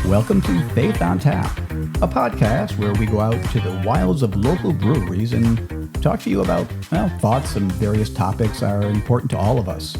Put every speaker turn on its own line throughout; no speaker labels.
Welcome to Faith on Tap, a podcast where we go out to the wilds of local breweries and talk to you about, thoughts and various topics that are important to all of us.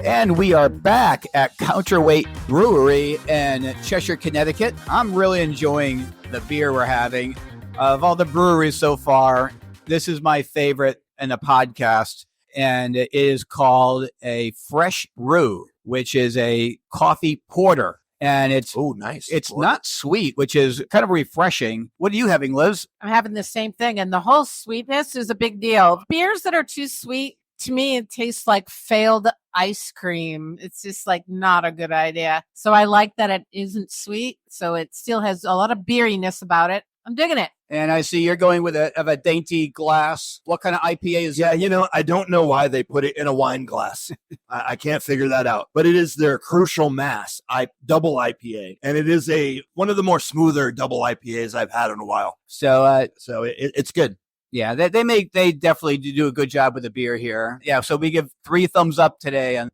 And we are back at Counterweight Brewery in Cheshire, Connecticut. I'm really enjoying the beer we're having. Of all the breweries so far, this is my favorite in the podcast, and it is called a Fresh Brew, which is a coffee porter. And it's
nice.
It's not sweet, which is kind of refreshing. What are you having, Liz?
I'm having the same thing, and the whole sweetness is a big deal. Beers that are too sweet, to me, it tastes like failed ice cream. It's just like not a good idea. So I like that it isn't sweet, so it still has a lot of beeriness about it. I'm digging it.
And I see you're going with a dainty glass. What kind of IPA is that?
Yeah, I don't know why they put it in a wine glass. I can't figure that out. But it is their Crucial Mass double IPA. And it is one of the more smoother double IPAs I've had in a while.
So
it's good.
Yeah, they definitely do a good job with the beer here. Yeah, so we give 3 thumbs up today. And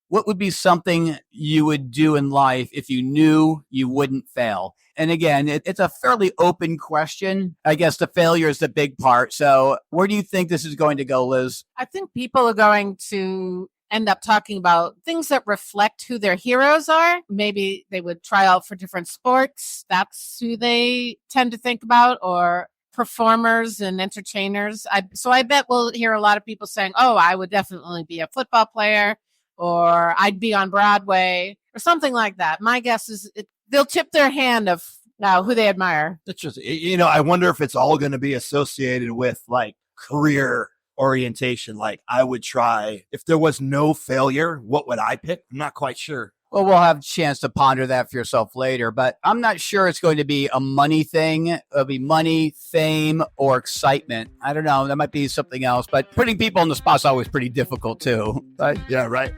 what would be something you would do in life if you knew you wouldn't fail? And again, it's a fairly open question. I guess the failure is the big part. So where do you think this is going to go, Liz?
I think people are going to end up talking about things that reflect who their heroes are. Maybe they would try out for different sports. That's who they tend to think about, or performers and entertainers. So I bet we'll hear a lot of people saying, oh, I would definitely be a football player, or I'd be on Broadway, or something like that. My guess is they'll tip their hand of who they admire.
It's just, I wonder if it's all going to be associated with like career orientation. Like I would try, if there was no failure, what would I pick? I'm not quite sure.
Well, we'll have a chance to ponder that for yourself later, but I'm not sure it's going to be a money thing. It'll be money, fame, or excitement. I don't know. That might be something else, but putting people on the spot is always pretty difficult too. But
yeah, right.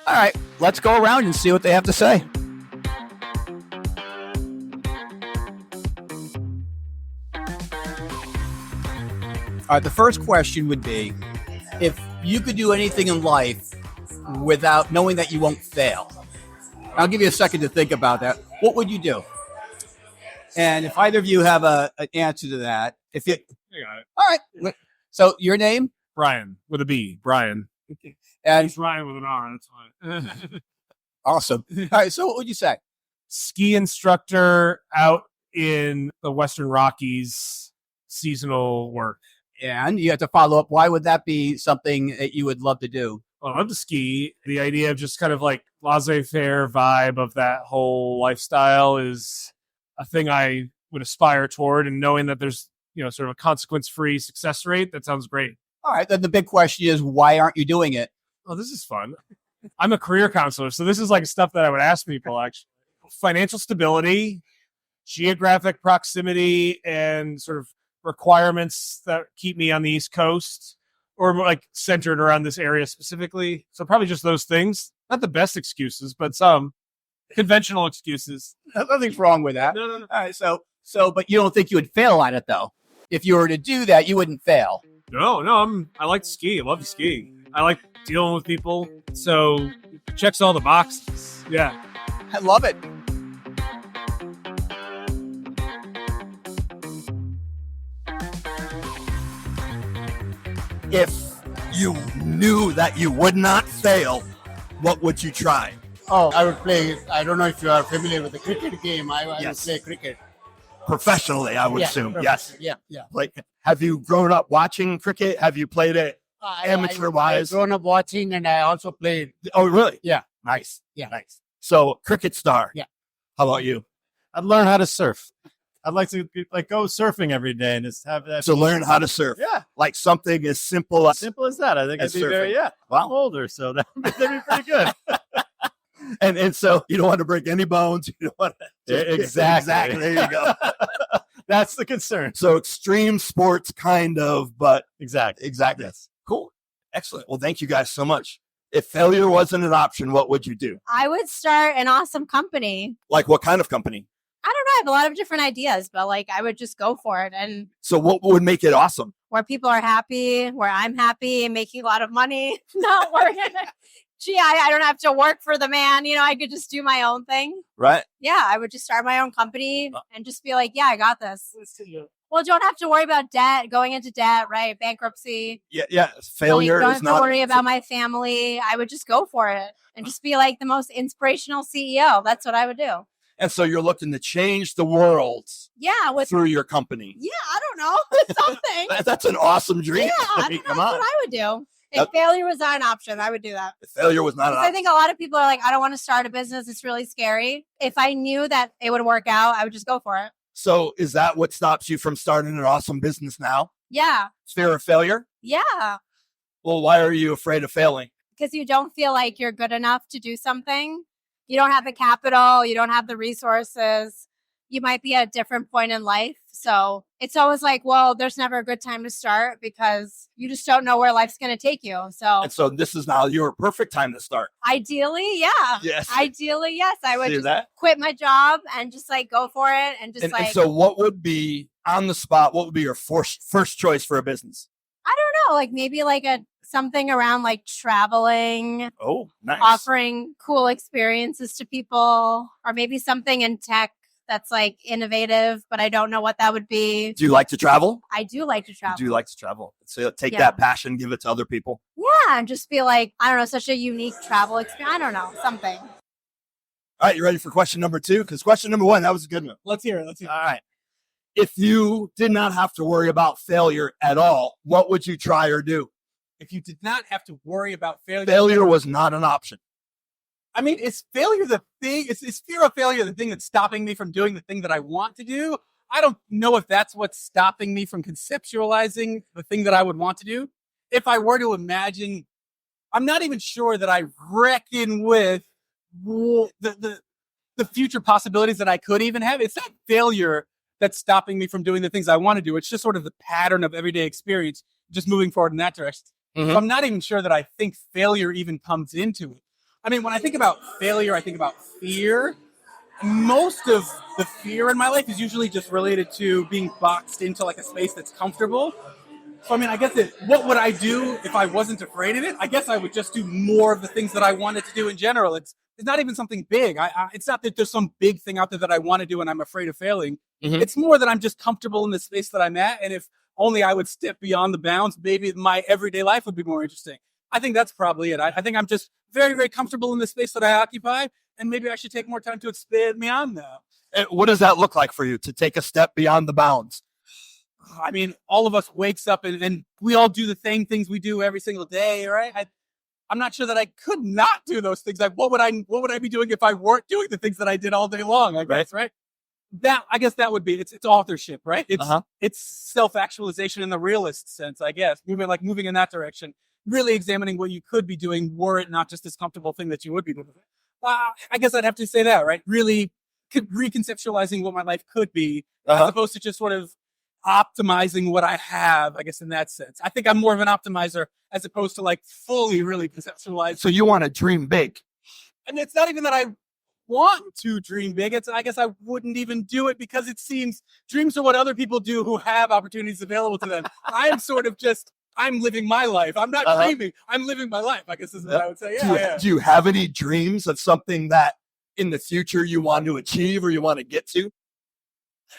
All right, let's go around and see what they have to say. All right, the first question would be, if you could do anything in life without knowing that you won't fail. I'll give you a second to think about that. What would you do? And if either of you have an answer to that,
I got it.
All right. So your name?
Brian with a B. Brian.
And
He's Ryan with an R. That's why.
Awesome. All right. So what would you say?
Ski instructor out in the Western Rockies, seasonal work.
And you have to follow up. Why would that be something that you would love to do?
Well, I love to ski. The idea of just kind of like laissez-faire vibe of that whole lifestyle is a thing I would aspire toward, and knowing that there's, sort of a consequence-free success rate, that sounds great.
All right. Then the big question is, why aren't you doing it?
Oh, this is fun. I'm a career counselor, so this is like stuff that I would ask people, actually. Financial stability, geographic proximity, and sort of requirements that keep me on the East Coast, or like centered around this area specifically. So probably just those things. Not the best excuses, but some conventional excuses.
Nothing's wrong with that.
No.
All right. So, but you don't think you would fail at it, though? If you were to do that, you wouldn't fail.
No, I like to ski. I love to ski. I like dealing with people. So it checks all the boxes. Yeah.
I love it.
If you knew that you would not fail, what would you try?
Oh, I would play. I don't know if you are familiar with the cricket game. I would play cricket.
Professionally, I would assume. Yes.
Yeah.
Like, have you grown up watching cricket? Have you played it amateur-wise?
I've grown up watching, and I also played.
Oh, really?
Yeah.
Nice.
Yeah.
Nice. So, cricket star.
Yeah.
How about you?
I'd learn how to surf. I'd like to go surfing every day and just have that.
So learn how to surf.
Yeah.
Like something as simple as
that. I think
as
it'd be very,
surfing.
Wow. I'm older, so that'd be pretty good.
and so you don't want to break any bones. You don't want to.
Exactly.
There you go.
That's the concern.
So extreme sports kind of, but
Exactly.
Yes. Cool. Excellent. Well, thank you guys so much. If failure wasn't an option, what would you do?
I would start an awesome company.
Like what kind of company?
I don't know. I have a lot of different ideas, but I would just go for it. And
So what would make it awesome?
where people are happy, where I'm happy, making a lot of money, not working, gee, I don't have to work for the man. I could just do my own thing.
Right.
Yeah, I would just start my own company and just be like, yeah, I got this. Well, don't have to worry about debt, going into debt, right? Bankruptcy.
Yeah. Failure
Don't
is
have
not.
to worry about my family. I would just go for it and just be like the most inspirational CEO. That's what I would do.
And so you're looking to change the world
Yeah,
through your company.
Yeah, I don't know. Something.
That's an awesome dream.
Yeah, I don't know.
Come
That's
on.
what I would do. If failure was not an option, I would do that.
Failure was not an
Because I
option.
think a lot of people are like, I don't want to start a business. It's really scary. If I knew that it would work out, I would just go for it.
So is that what stops you from starting an awesome business now?
Yeah.
Fear of failure?
Yeah.
Well, why are you afraid of failing?
Because you don't feel like you're good enough to do something. You don't have the capital. You don't have the resources. You might be at a different point in life. So it's always like, well, there's never a good time to start because you just don't know where life's going to take you. So
And so this is now your perfect time to start.
ideally, yeah.
Yes.
Ideally, yes. I would
See
just
that?
quit my job and just like go for it and just
And so what would be on the spot? What would be your first choice for a business?
I don't know, like maybe like something around like traveling,
Oh, nice.
offering cool experiences to people, or maybe something in tech that's like innovative, but I don't know what that would be.
Do you like to travel?
I do like to travel.
Do you like to travel? So take
Yeah.
that passion, give it to other people.
Yeah, and just be like, I don't know, such a unique travel experience. I don't know, something.
All right, you ready for question number 2? Because question number 1, that was a good one.
Let's hear it.
All right. If you did not have to worry about failure at all, what would you try or do?
If you did not have to worry about failure.
Failure was not an option.
I mean, is failure the thing? Is fear of failure the thing that's stopping me from doing the thing that I want to do? I don't know if that's what's stopping me from conceptualizing the thing that I would want to do. If I were to imagine, I'm not even sure that I reckon with the future possibilities that I could even have. It's not failure that's stopping me from doing the things I want to do. It's just sort of the pattern of everyday experience, just moving forward in that direction. So I'm not even sure that I think failure even comes into it. I mean, when I think about failure, I think about fear. Most of the fear in my life is usually just related to being boxed into like a space that's comfortable. So, I mean, I guess what would I do if I wasn't afraid of it? I guess I would just do more of the things that I wanted to do in general. It's not even something big. It's not that there's some big thing out there that I want to do and I'm afraid of failing. It's more that I'm just comfortable in the space that I'm at. And if only I would step beyond the bounds, maybe my everyday life would be more interesting. I think that's probably it. I think I'm just very, very comfortable in the space that I occupy, and maybe I should take more time to expand beyond that.
And what does that look like for you to take a step beyond the bounds?
I mean, all of us wakes up and we all do the same things we do every single day, right? I'm not sure that I could not do those things. Like, what would I be doing if I weren't doing the things that I did all day long? I guess, right? I guess that would be it's authorship, right? It's self-actualization in the realist sense, I guess. Moving in that direction. Really examining what you could be doing were it not just this comfortable thing that you would be doing. I guess I'd have to say that, right? Really reconceptualizing what my life could be, as opposed to just sort of optimizing what I have, I guess, in that sense. I think I'm more of an optimizer as opposed to like fully really conceptualize.
So you want to dream big.
And it's not even that I want to dream big. I guess I wouldn't even do it because it seems dreams are what other people do who have opportunities available to them. I'm sort of just, I'm living my life. I'm not dreaming. I'm living my life, I guess is what I would say.
Do you have any dreams of something that in the future you want to achieve or you want to get to?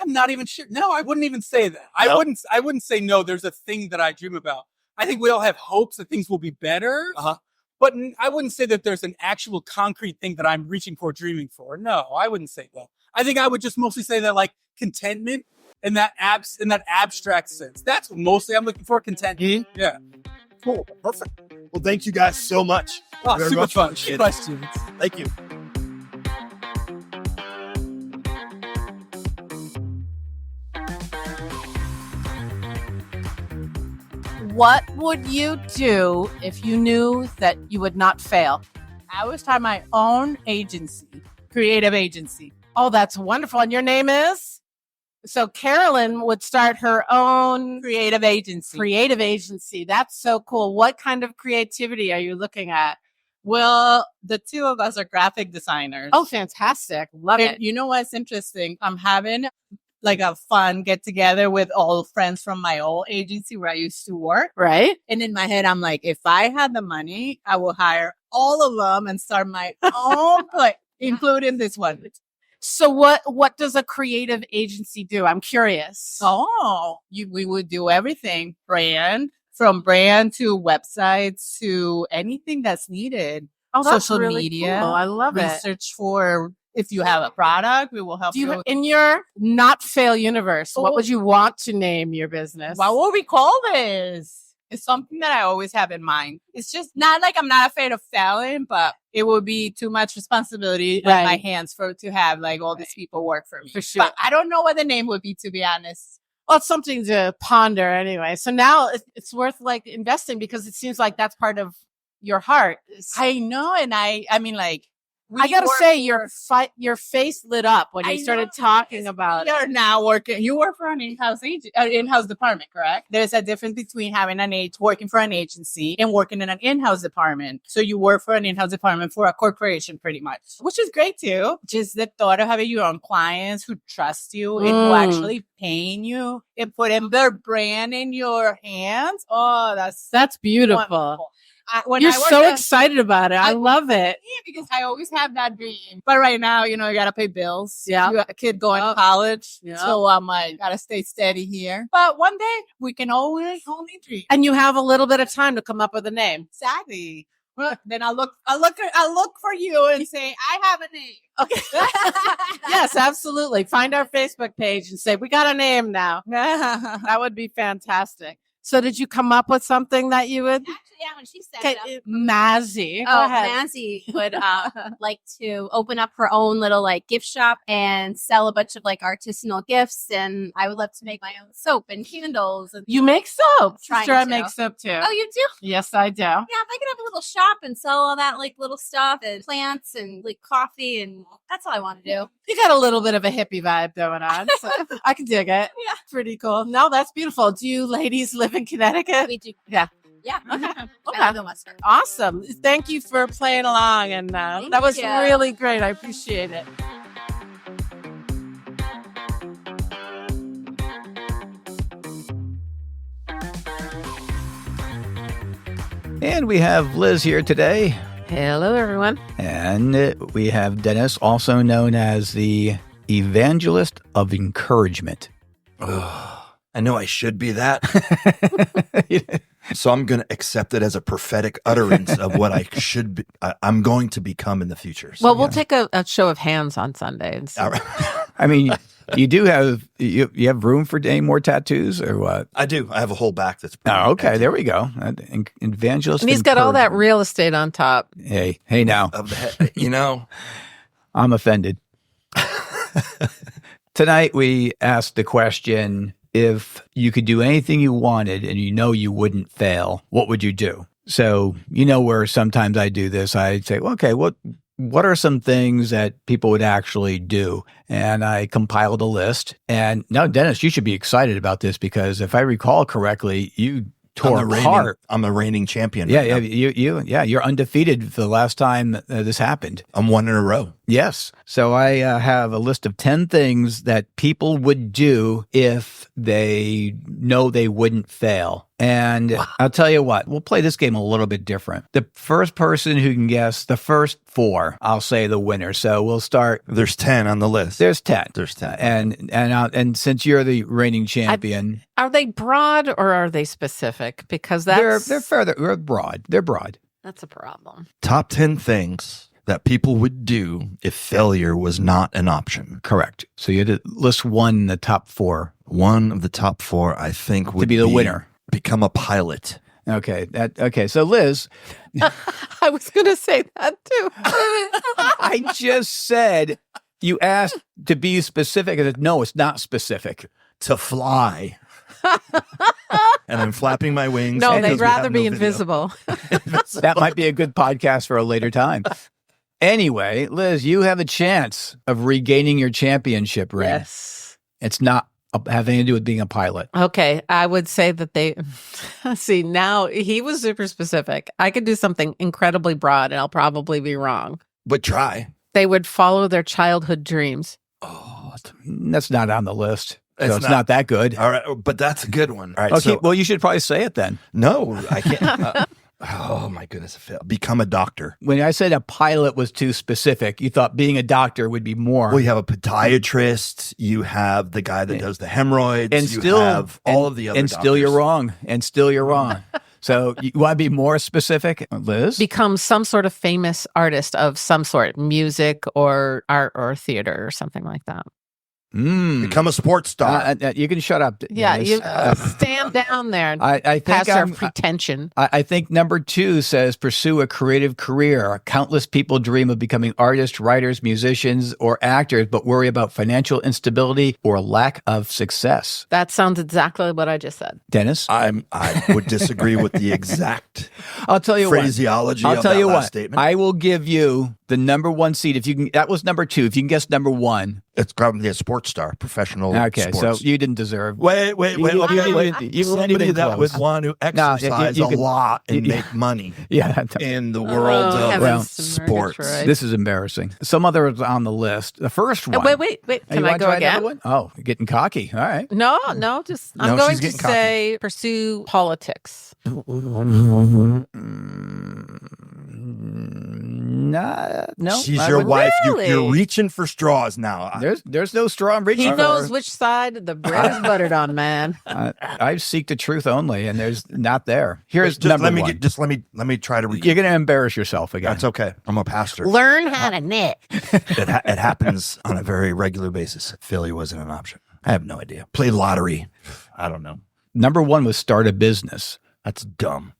I'm not even sure. No, I wouldn't even say that. I wouldn't say no, there's a thing that I dream about. I think we all have hopes that things will be better. But I wouldn't say that there's an actual concrete thing that I'm reaching for, dreaming for. No, I wouldn't say that. I think I would just mostly say that like contentment in that abstract sense. That's what mostly I'm looking for, contentment. Yeah.
Cool. Perfect. Well, thank you guys so much.
Oh,
Very
super
much
fun.
appreciate it.
Questions.
Thank you.
What would you do if you knew that you would not fail?
I would start my own agency, creative agency.
Oh, that's wonderful. And your name is? So Carolyn would start her own
Creative agency.
creative agency. That's so cool. What kind of creativity are you looking at?
Well, the two of us are graphic designers.
Oh, fantastic. Love
And
it.
you know what's interesting? I'm having like a fun get together with all friends from my old agency where I used to work.
Right?
And in my head, I'm like, if I had the money, I will hire all of them and start my own place, including this one.
So what does a creative agency do? I'm curious.
Oh, we would do everything. From brand to websites to anything that's needed.
Oh, that's
Social
really
media.
cool. I love it.
Research for if you have a product, we will help you.
In your not fail universe, what would you want to name your business?
What would we call this? It's something that I always have in mind. It's just not like I'm not afraid of failing, but it would be too much responsibility in my hands to have like all these people work for me.
For sure.
But I don't know what the name would be, to be honest.
Well, it's something to ponder anyway. So now it's worth like investing because it seems like that's part of your heart.
I know. And I mean, like,
I gotta say, your face lit up when you started talking about it.
You're now working. You work for an in-house department, correct? There's a difference between having working for an agency and working in an in-house department. So you work for an in-house department for a corporation, pretty much, which is great too. Just the thought of having your own clients who trust you and who actually paying you and putting their brand in your hands. Oh,
that's beautiful.
Wonderful.
You're so excited about it. I love it.
Yeah, because I always have that dream. But right now, you gotta pay bills.
Yeah.
You got a kid going to college.
Yeah.
So I'm like, gotta stay steady here. But one day we can always only dream.
And you have a little bit of time to come up with a name.
Exactly. Well, then I'll look for you and say, I have a name.
Okay. Yes, absolutely. Find our Facebook page and say, we got a name now. That would be fantastic. So did you come up with something that you would?
Actually, yeah, when she said it.
Mazzy.
Oh, Mazzy would like to open up her own little like gift shop and sell a bunch of like artisanal gifts. And I would love to make my own soap and candles. And
you make soap?
Trying
Sure, I
to.
make soap too.
Oh, you do?
Yes, I do.
Yeah, if I could have a little shop and sell all that like little stuff and plants and like coffee, and that's all I want to do.
You got a little bit of a hippie vibe going on. So I can dig it.
Yeah.
Pretty cool. No, that's beautiful. Do you ladies live in Connecticut?
We do.
Yeah.
Yeah.
Okay.
I live in Western.
Awesome. Thank you for playing along. And that was
you.
really great. I appreciate it.
And we have Liz here today.
Hello, everyone.
And we have Dennis, also known as the evangelist of encouragement.
I know I should be that. So I'm going to accept it as a prophetic utterance of what I should be. I'm going to become in the future. So,
well, we'll take a show of hands on Sunday. And
All right.
I mean, you do have you have room for any more tattoos or what?
I do. I have a whole back that's pretty
Oh, okay.
empty.
There we go. Evangelist.
and he's got all that
encouragement.
real estate on top.
Hey now.
Of the head,
I'm offended. Tonight we asked the question, if you could do anything you wanted and you wouldn't fail, what would you do? So, where sometimes I do this, I say, well, okay, what are some things that people would actually do? And I compiled a list. And now, Dennis, you should be excited about this because if I recall correctly, you tore apart.
I'm a reigning champion.
Yeah,
right
yeah, you're undefeated for the last time this happened.
I'm 1 in a row.
Yes. So I have a list of 10 things that people would do if they know they wouldn't fail. And I'll tell you what, we'll play this game a little bit different. The first person who can guess the first 4, I'll say the winner. So we'll start.
There's 10 on the list.
There's 10.
There's 10.
And since you're the reigning champion,
Are they broad or are they specific? Because that's
they're further broad. They're broad.
That's a problem.
Top 10 things that people would do if failure was not an option.
Correct. So you had to list one in the top 4.
One of the top 4, I think, would
be the winner.
Become a pilot.
Okay. So Liz,
I was going to say that too.
I just said you asked to be specific. I said, no, it's not specific.
To fly. And I'm flapping my wings.
No,
because
they'd
we have
rather
no
be
video.
invisible.
That might be a good podcast for a later time. Anyway, Liz, you have a chance of regaining your championship ring.
Yes.
It's not having to do with being a pilot.
Okay. I would say that they see now he was super specific. I could do something incredibly broad and I'll probably be wrong.
But try.
They would follow their childhood dreams.
Oh,
That's not on the list. So
It's
it's
not.
not that good.
all right. But that's a good one. All right.
Okay,
So,
well, you should probably say it then.
no, I can't. Oh my goodness. Become a doctor.
When I said a pilot was too specific, you thought being a doctor would be more.
Well, you have a podiatrist, you have the guy that does the hemorrhoids,
and
you
still
have all of the other
and
doctors.
still you're wrong. And still you're wrong. So you want to be more specific, Liz?
Become some sort of famous artist of some sort, music or art or theater or something like that.
Become a sports star.
You can shut up.
Yeah,
Dennis.
you stand down there.
I think
past our pretension.
I think number 2 says pursue a creative career. Countless people dream of becoming artists, writers, musicians, or actors, but worry about financial instability or lack of success.
That sounds exactly what I just said.
Dennis?
I would disagree with the exact
I'll tell you
phraseology
I'll
of
tell
that
you
last
what.
statement.
I will give you the number 1 seed. If you can, that was number 2. If you can guess number 1.
It's probably a sports star, professional
Okay,
sports.
so you didn't deserve.
Wait.
You
somebody that would want to exercise
you
a
could-
lot and make money
Yeah.
in the world of
heavens to
sports.
Murgatroyd.
This is embarrassing. Some others on the list. The first one.
Wait.
Oh,
Can
you
I
wanna
go
try
again?
another one? Oh, you're getting cocky. All right.
No, just I'm going
she's
to
getting cocky.
say pursue politics.
No.
She's
I
your
wouldn't-
wife.
Really?
You're reaching for straws now.
There's no straw I'm reaching
He
for.
knows which side the bread is buttered on, man.
I seek the truth only, and there's not there. Here's
Just
number
let me
1.
let me try to read.
You're going to embarrass yourself again.
That's okay. I'm a pastor.
Learn how to knit.
It happens on a very regular basis. Failure wasn't an option. I have no idea. Play lottery. I don't know.
Number 1 was start a business.
That's dumb.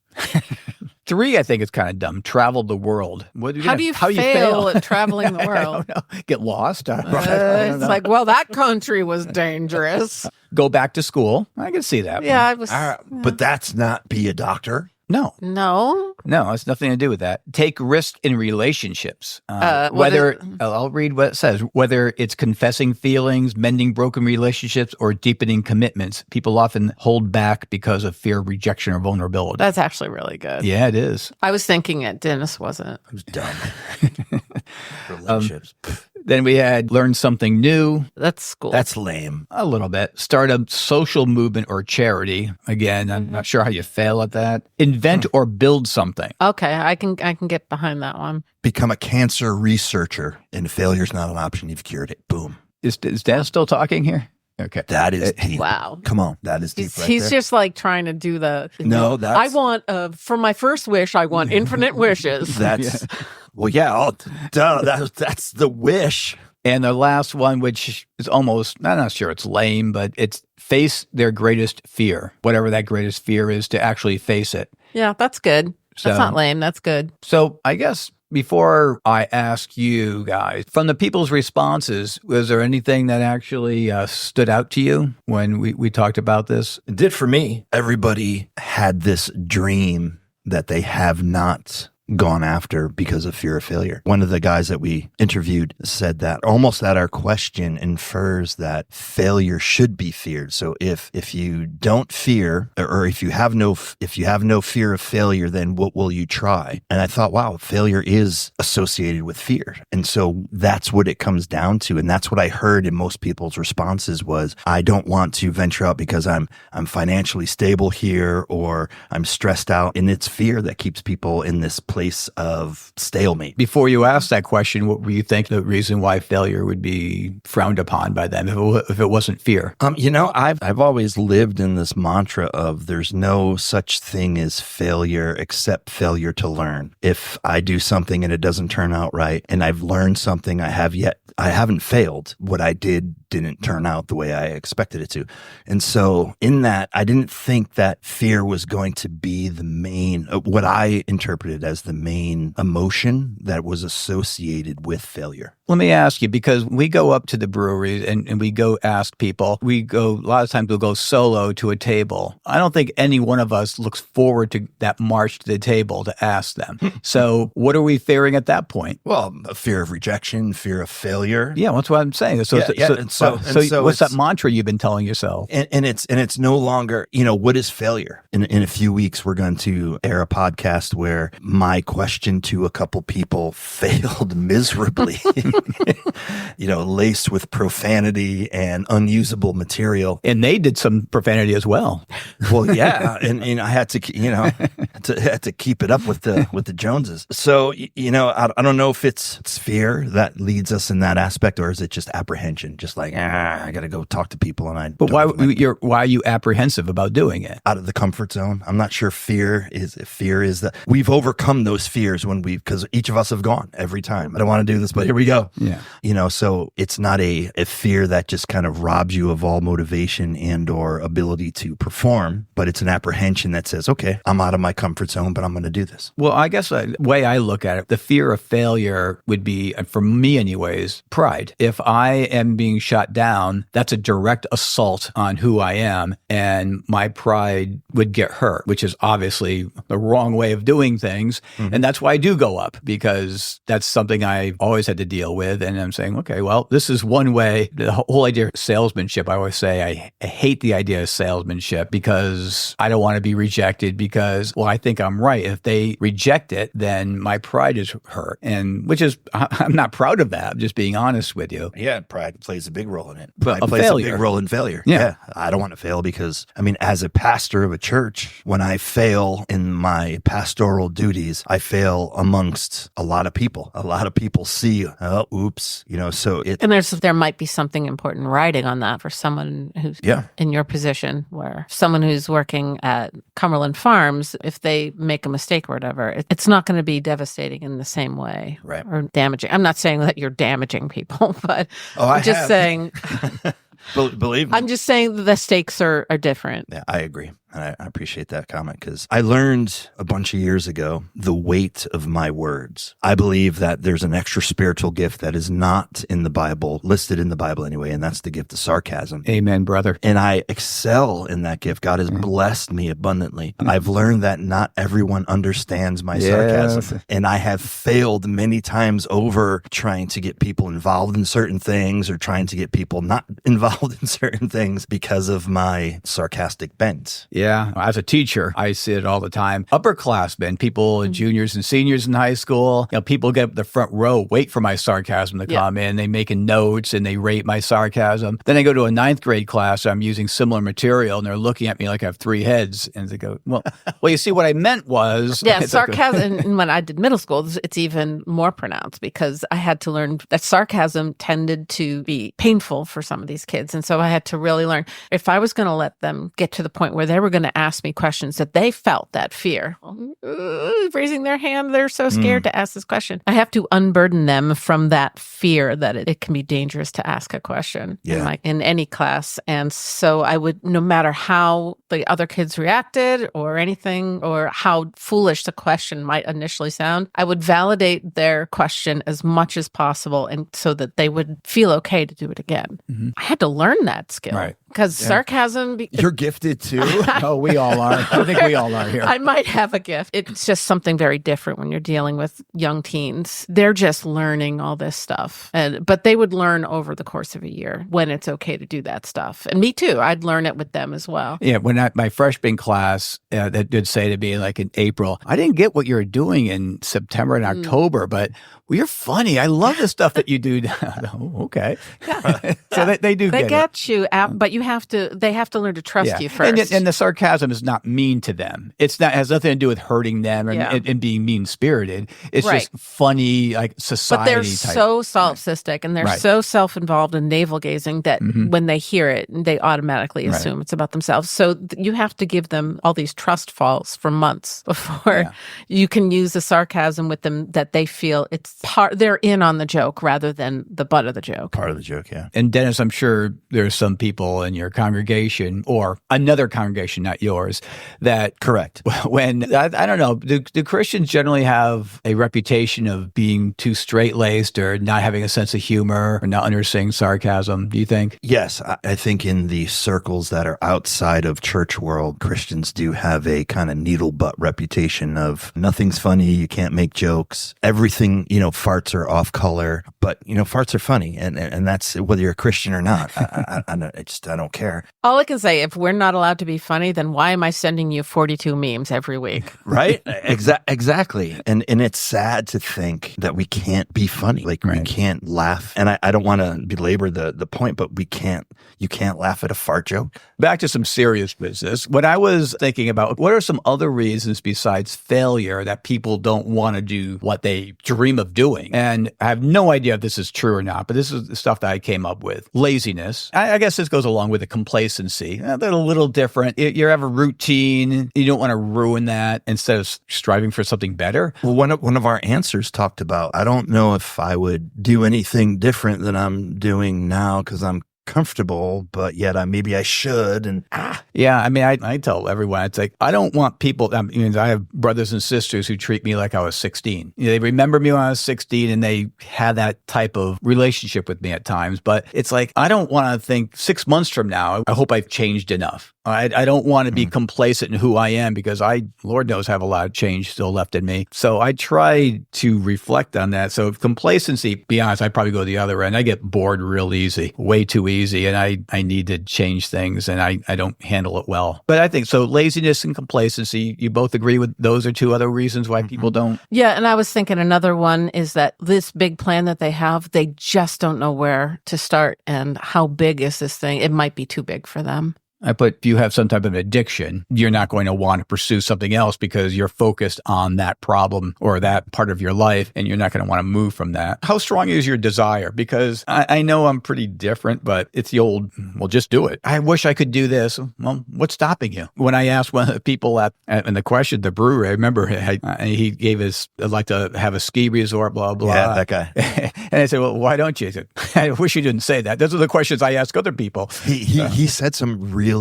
3, I think, is kind of dumb. Travel the world.
How do you fail at traveling the
I
world?
don't know. Get lost. I don't
It's
know.
like, well, that country was dangerous.
Go back to school. I can see that.
Yeah, I was.
But that's not be a doctor.
No,
No.
it's nothing to do with that. Take risk in relationships.
What
I'll read what it says. Whether it's confessing feelings, mending broken relationships, or deepening commitments, people often hold back because of fear of rejection or vulnerability.
That's actually really good.
Yeah, it is.
I was thinking it. Dennis wasn't.
It was dumb. Relationships.
Then we had learn something new.
That's cool.
That's lame.
A little bit. Start a social movement or charity. Again, I'm not sure how you fail at that. Invent or build something.
okay. I can get behind that one.
Become a cancer researcher, and failure's not an option. You've cured it. Boom.
Is Dan still talking here? Okay.
That is deep.
Wow.
Come on. That is deep
He's,
right
he's
there.
just like trying to do the.
No,
I
that's-
want for my first wish. I want infinite wishes.
That's well, yeah. That's the wish.
And the last one, which is almost, I'm not sure it's lame, but it's face their greatest fear, whatever that greatest fear is, to actually face it.
Yeah, that's good.
So-
That's not lame. That's good.
So I guess before I ask you guys, from the people's responses, was there anything that actually stood out to you when we talked about this?
It did for me. Everybody had this dream that they have not gone after because of fear of failure. One of the guys that we interviewed said that almost that our question infers that failure should be feared. So if you don't fear, or if you have no fear of failure, then what will you try? And I thought, wow, failure is associated with fear. And so that's what it comes down to. And that's what I heard in most people's responses was, I don't want to venture out because I'm financially stable here, or I'm stressed out. And it's fear that keeps people in this place of stalemate.
Before you asked that question, what were you think the reason why failure would be frowned upon by them if it wasn't fear?
I've always lived in this mantra of there's no such thing as failure except failure to learn. If I do something and it doesn't turn out right, and I've learned something, I haven't failed. What I didn't turn out the way I expected it to. And so in that, I didn't think that fear was going to be the main, what I interpreted as the main emotion that was associated with failure.
Let me ask you, because we go up to the breweries and we go ask people, a lot of times we'll go solo to a table. I don't think any one of us looks forward to that march to the table to ask them. So what are we fearing at that point?
Well, a fear of rejection, fear of failure.
Yeah, that's what I'm saying. So
So,
what's that
it's-
mantra you've been telling yourself?
and it's no longer, what is failure? In a few weeks, we're going to air a podcast where my question to a couple people failed miserably, laced with profanity and unusable material.
And they did some profanity as well.
Well, yeah, and I had to, had to keep it up with the Joneses. So, I don't know if it's fear that leads us in that aspect, or is it just apprehension? Just like, I got to go talk to people, and
But why are you apprehensive about doing it?
out of the comfort zone? I'm not sure fear is that we've overcome those fears because each of us have gone every time. I don't want to do this, but here we go.
Yeah.
So it's not a fear that just kind of robs you of all motivation and or ability to perform, but it's an apprehension that says, okay, I'm out of my comfort zone, but I'm going to do this.
Well, I guess the way I look at it, the fear of failure would be, for me anyways, pride. If I am being shot down, that's a direct assault on who I am, and my pride would get hurt, which is obviously the wrong way of doing things.
Mm-hmm.
And that's why I do go up, because that's something I always had to deal with. And I'm saying, okay, well, this is one way. The whole idea of salesmanship, I always say I hate the idea of salesmanship, because I don't want to be rejected because, well, I think I'm right. If they reject it, then my pride is hurt. And I'm not proud of that. I'm just being honest with you.
Yeah, pride plays a big role in it.
But
Pride
a
plays
failure.
a big role in failure.
Yeah.
I don't want to fail because, as a pastor of a church, when I fail in my pastoral duties, I fail amongst a lot of people. A lot of people see, oh, oops, so it.
And there might be something important writing on that for someone who's in your position, where someone who's working at Cumberland Farms, if they make a mistake or whatever, it's not going to be devastating in the same way,
Right.
or damaging. I'm not saying that you're damaging people, but
I
just
have.
saying.
Believe me.
I'm just saying that the stakes are different.
Yeah, I agree. And I appreciate that comment, because I learned a bunch of years ago the weight of my words. I believe that there's an extra spiritual gift that is not in the Bible, listed in the Bible anyway, and that's the gift of sarcasm.
Amen, brother.
And I excel in that gift. God has blessed me abundantly. I've learned that not everyone understands my sarcasm. And I have failed many times over trying to get people involved in certain things, or trying to get people not involved in certain things because of my sarcastic bent.
Yeah. As a teacher, I see it all the time. Upperclassmen, people, juniors and seniors in high school, people get up the front row, wait for my sarcasm to come in. They making notes and they rate my sarcasm. Then I go to a 9th grade class. I'm using similar material and they're looking at me like I have 3 heads. And they go, well, you see, what I meant was.
Yeah, sarcasm. And when I did middle school, it's even more pronounced, because I had to learn that sarcasm tended to be painful for some of these kids. And so I had to really learn, if I was going to let them get to the point where they were going to ask me questions that they felt that fear, raising their hand, they're so scared to ask this question. I have to unburden them from that fear that it can be dangerous to ask a question in any class. And so I would, no matter how the other kids reacted or anything, or how foolish the question might initially sound, I would validate their question as much as possible, and so that they would feel okay to do it again. Mm-hmm. I had to learn that skill.
Right.
Because sarcasm...
You're gifted too?
Oh, we all are. I think we all are here.
I might have a gift. It's just something very different when you're dealing with young teens. They're just learning all this stuff. But they would learn over the course of a year when it's okay to do that stuff. And me too. I'd learn it with them as well.
Yeah, when my freshman class, that did say to me, like in April, I didn't get what you were doing in September and October, but you're funny. I love the stuff that you do. Oh, okay.
Yeah.
So they do
they
get
you, but they have to learn to trust you first.
And the sarcasm is not mean to them. It has nothing to do with hurting them and being mean-spirited. It's just funny, like society
But they're
type.
so solipsistic and they're so self-involved and navel-gazing that when they hear it, they automatically assume it's about themselves. So you have to give them all these trust falls for months before you can use the sarcasm with them, that they feel they're in on the joke rather than the butt of the joke.
Part of the joke, yeah.
And Dennis, I'm sure there's some people in your congregation or another congregation, not yours, that
Correct.
when, I don't know, do Christians generally have a reputation of being too straight-laced or not having a sense of humor or not understanding sarcasm, do you think?
Yes, I think in the circles that are outside of church world, Christians do have a kind of needle butt reputation of nothing's funny, you can't make jokes, everything, farts are off color, but farts are funny, and that's whether you're a Christian or not. I don't care.
All I can say, if we're not allowed to be funny, then why am I sending you 42 memes every week?
Right? Exactly. And it's sad to think that we can't be funny. Like we can't laugh. And I don't want to belabor the point, but you can't laugh at a fart joke.
Back to some serious business. What I was thinking about, what are some other reasons besides failure that people don't want to do what they dream of doing? And I have no idea if this is true or not, but this is the stuff that I came up with. Laziness. I guess this goes along with the complacency. They're a little different. You have a routine. You don't want to ruin that instead of striving for something better.
Well, one of our answers talked about, I don't know if I would do anything different than I'm doing now because I'm comfortable, but yet maybe I should. And
yeah, I mean, I tell everyone, it's like, I don't want people, I have brothers and sisters who treat me like I was 16. They remember me when I was 16 and they had that type of relationship with me at times, but it's like, I don't want to think 6 months from now, I hope I've changed enough. I don't want to be complacent in who I am because Lord knows, have a lot of change still left in me. So I try to reflect on that. So complacency, be honest, I probably go the other end. I get bored real easy, way too easy. And I need to change things and I don't handle it well. But I think so laziness and complacency, you both agree with those are two other reasons why people don't?
Yeah. And I was thinking another one is that this big plan that they have, they just don't know where to start and how big is this thing? It might be too big for them.
I put, if you have some type of addiction, you're not going to want to pursue something else because you're focused on that problem or that part of your life, and you're not going to want to move from that. How strong is your desire? Because I know I'm pretty different, but it's the old, well, just do it. I wish I could do this. Well, what's stopping you? When I asked one of the people in the question, the brewery, I remember he gave us, I'd like to have a ski resort, blah, blah.
Yeah, that guy.
And I said, well, why don't you? He said, I wish you didn't say that. Those are the questions I ask other people.
He said some really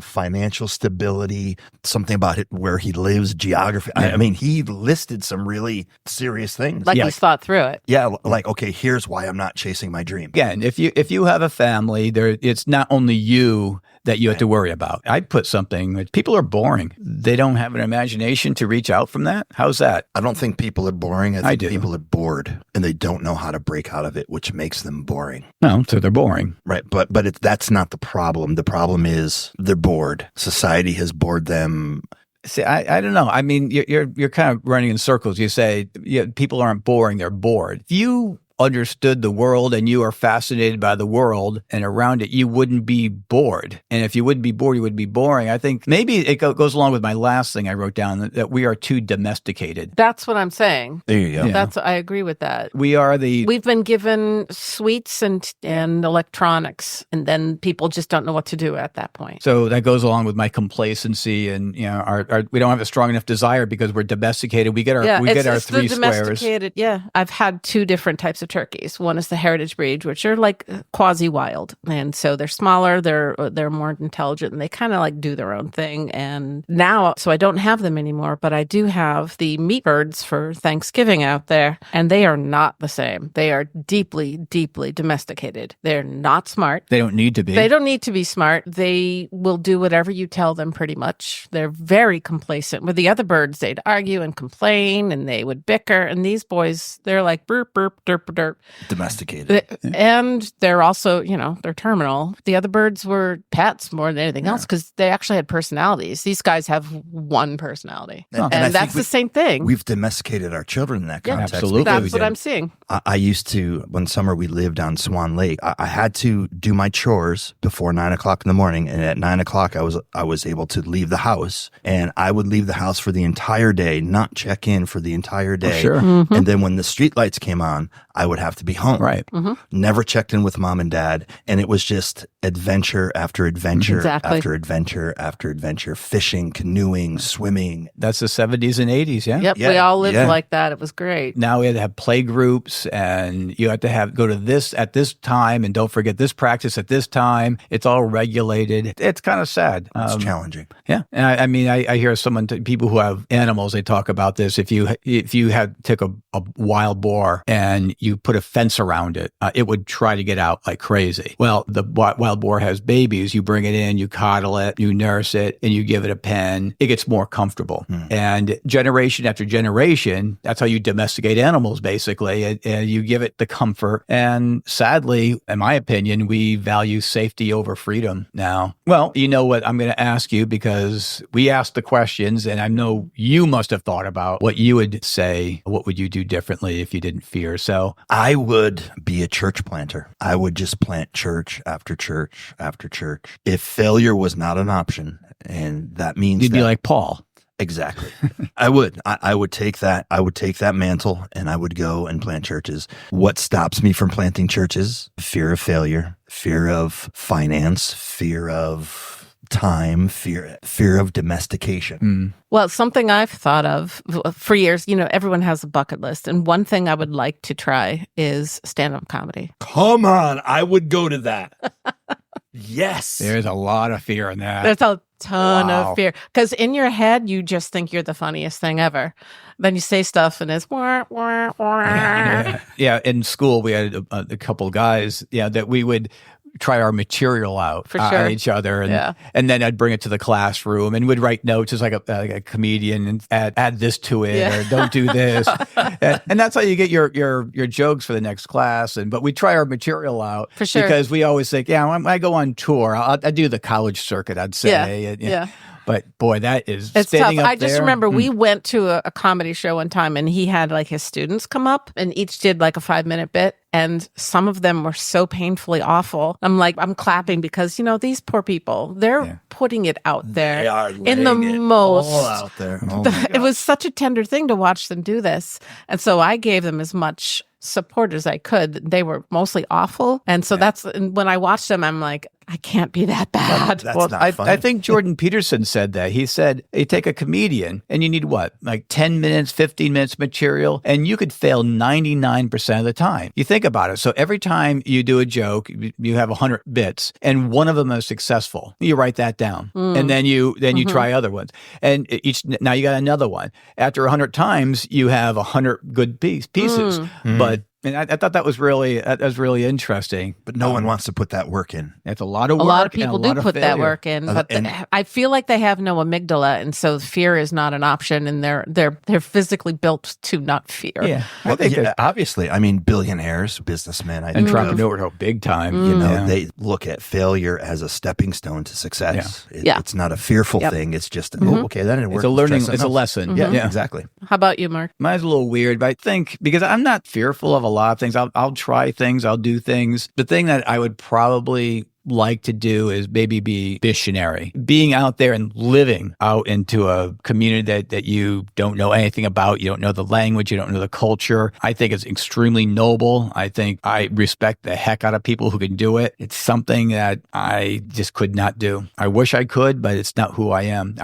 financial stability, something about it, where he lives, geography. Yeah. I mean, he listed some really serious things.
Like he's thought through it.
Yeah, like, okay, here's why I'm not chasing my dream.
Again, if you have a family, it's not only you that you have to worry about. I put something, people are boring. They don't have an imagination to reach out from that. How's that?
I don't think people are boring. I think
do.
People are bored and they don't know how to break out of it, which makes them boring.
No, so they're boring.
Right. But that's not the problem. The problem is they're bored. Society has bored them.
See, I don't know. I mean, you're kind of running in circles. You say people aren't boring, they're bored. If you understood the world and you are fascinated by the world and around it, you wouldn't be bored. And if you wouldn't be bored, you would be boring. I think maybe it goes along with my last thing I wrote down, that we are too domesticated.
That's what I'm saying.
There you go.
Yeah. I agree with that.
We've
been given sweets and electronics, and then people just don't know what to do at that point.
So that goes along with my complacency, and we don't have a strong enough desire because we're domesticated. We get our three squares.
Yeah, I've had two different types of turkeys. One is the heritage breed, which are like quasi-wild, and so they're smaller, they're more intelligent, and they kind of like do their own thing. And now, so I don't have them anymore, but I do have the meat birds for Thanksgiving out there, and they are not the same. They are deeply, deeply domesticated. They're not smart.
They don't need to be.
They don't need to be smart. They will do whatever you tell them, pretty much. They're very complacent. With the other birds, they'd argue and complain, and they would bicker. And these boys, they're like burp, burp, derp, derp.
Domesticated.
And they're also, they're terminal. The other birds were pets more than anything else because they actually had personalities. These guys have one personality. And that's the same thing.
We've domesticated our children in that context.
Absolutely.
That's what I'm seeing.
I used to, one summer we lived on Swan Lake. I had to do my chores before 9 o'clock in the morning. And at 9 o'clock, I was able to leave the house. And I would leave the house for the entire day, not check in for the entire day.
Oh, sure.
Mm-hmm.
And then when the street lights came on, I would have to be home.
Right.
Never checked in with mom and dad. And it was just adventure after adventure
Exactly.
after adventure after adventure, fishing, canoeing, swimming.
That's the 70s and 80s, yeah?
Yep,
Yeah,
we all lived
yeah.
like that. It was great.
Now we had to have play groups, and you had to go to this at this time, and don't forget this practice at this time. It's all regulated. It's kind of sad.
It's challenging.
Yeah, and I mean, I hear people who have animals. They talk about this. If you took a wild boar and you put a fence around it, it would try to get out like crazy. Well, the wild boar has babies. You bring it in, you coddle it, you nurse it, and you give it a pen. It gets more comfortable. And generation after generation, that's how you domesticate animals, basically. And you give it the comfort. And sadly, in my opinion, we value safety over freedom now. Well, you know what I'm going to ask you, because we asked the questions, and I know you must have thought about what you would say. What would you do differently if you didn't fear? So
I would be a church planter. I would just plant church after church after church. If failure was not an option, and that means
you'd be like Paul.
Exactly. I would. I would take that. I would take that mantle and I would go and plant churches. What stops me from planting churches? Fear of failure, fear of finance, fear of time, fear of domestication.
Well, something I've thought of for years, everyone has a bucket list. And one thing I would like to try is stand-up comedy.
Come on. I would go to that. Yes.
There's a lot of fear in that.
There's a ton
Wow.
of fear. Because in your head, you just think you're the funniest thing ever. Then you say stuff and it's wah, wah, wah.
Yeah. In school, we had a couple of guys, that we would try our material out
For sure.
on each other, and
Yeah.
and then I'd bring it to the classroom and would write notes as like a comedian and add this to it,
Yeah.
or don't do this, and that's how you get your jokes for the next class. But we try our material out
For sure.
because we always think, when I go on tour, I do the college circuit, I'd say,
Yeah.
But boy, that is
It's tough.
standing up
I just
there.
remember we went to a comedy show one time and he had like his students come up and each did like a 5-minute bit. And some of them were so painfully awful. I'm clapping because, these poor people, they're putting it out there
They are
in the
laying it
most.
all out there. Oh my
It was such a tender thing to watch them do this. And so I gave them as much support as I could. They were mostly awful. And so and when I watched them, I'm like, I can't be that bad.
That's
Well,
not funny.
I think Jordan Peterson said that. He said, you take a comedian and you need what? Like 10 minutes, 15 minutes material, and you could fail 99% of the time. You think about it. So every time you do a joke, you have 100 bits and one of them is successful. You write that down. And then you try other ones. And now you got another one. After 100 times, you have 100 good pieces. But and I thought that was really interesting.
But no one wants to put that work in.
It's a lot of
A
work.
lot of
and
people
lot
do
of
put that
failure.
work in, but
And-
I feel like they have no amygdala, and so fear is not an option, and they're physically built to not fear.
Yeah, I
Well,
think
yeah,
that
obviously. I mean, billionaires, businessmen, I think of,
entrepreneur big time.
they look at failure as a stepping stone to success.
Yeah.
It's not a fearful
Yep.
thing. It's just, okay, that didn't work.
It's a
Let's
learning.
try
It's a
something else.
lesson.
Yeah, exactly.
How about you, Mark?
Mine's a little weird, but I think because I'm not fearful of a lot of things, I'll try things, I'll do things. The thing that I would probably like to do is maybe be missionary, being out there and living out into a community that you don't know anything about. You don't know the language. You don't know the culture. I think it's extremely noble. I think I respect the heck out of people who can do it. It's something that I just could not do. I wish I could, but it's not who I am.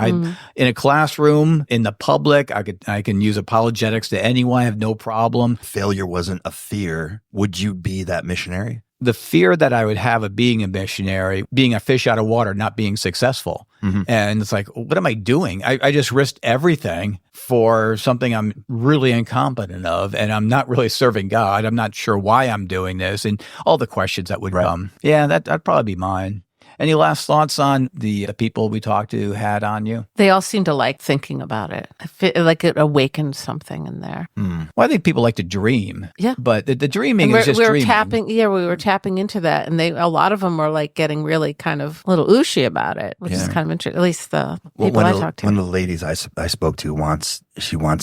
In a classroom, in the public, I can use apologetics to anyone. I have no problem.
Failure wasn't a fear. Would you be that missionary?
The fear that I would have of being a missionary, being a fish out of water, not being successful. And it's like, what am I doing? I just risked everything for something I'm really incompetent of, and I'm not really serving God. I'm not sure why I'm doing this, and all the questions that would come. Yeah, that'd probably be mine. Any last thoughts on the people we talked to had on you?
They all seem to like thinking about it. I feel like it awakened something in there.
Well, I think people like to dream.
Yeah.
But the dreaming
And
is just
we were
dreaming.
tapping. Yeah, we were tapping into that, and a lot of them were like getting really kind of a little ooshy about it, which is kind of interesting. At least the people I talked to.
One of the ladies I spoke to wants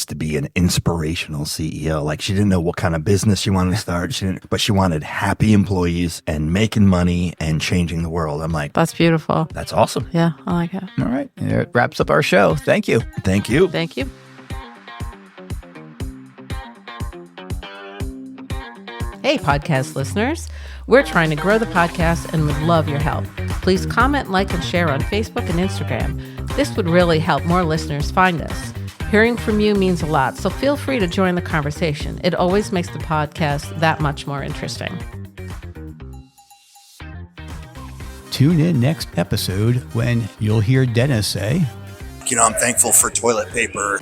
to be an inspirational CEO. Like, she didn't know what kind of business she wanted to start. But she wanted happy employees and making money and changing the world. I'm like,
That's beautiful.
that's awesome.
Yeah, I like it.
All right. It wraps up our show. Thank you.
Thank you.
Thank you. Hey, podcast listeners. We're trying to grow the podcast and would love your help. Please comment, like, and share on Facebook and Instagram. This would really help more listeners find us. Hearing from you means a lot, so feel free to join the conversation. It always makes the podcast that much more interesting.
Tune in next episode when you'll hear Dennis say,
I'm thankful for toilet paper.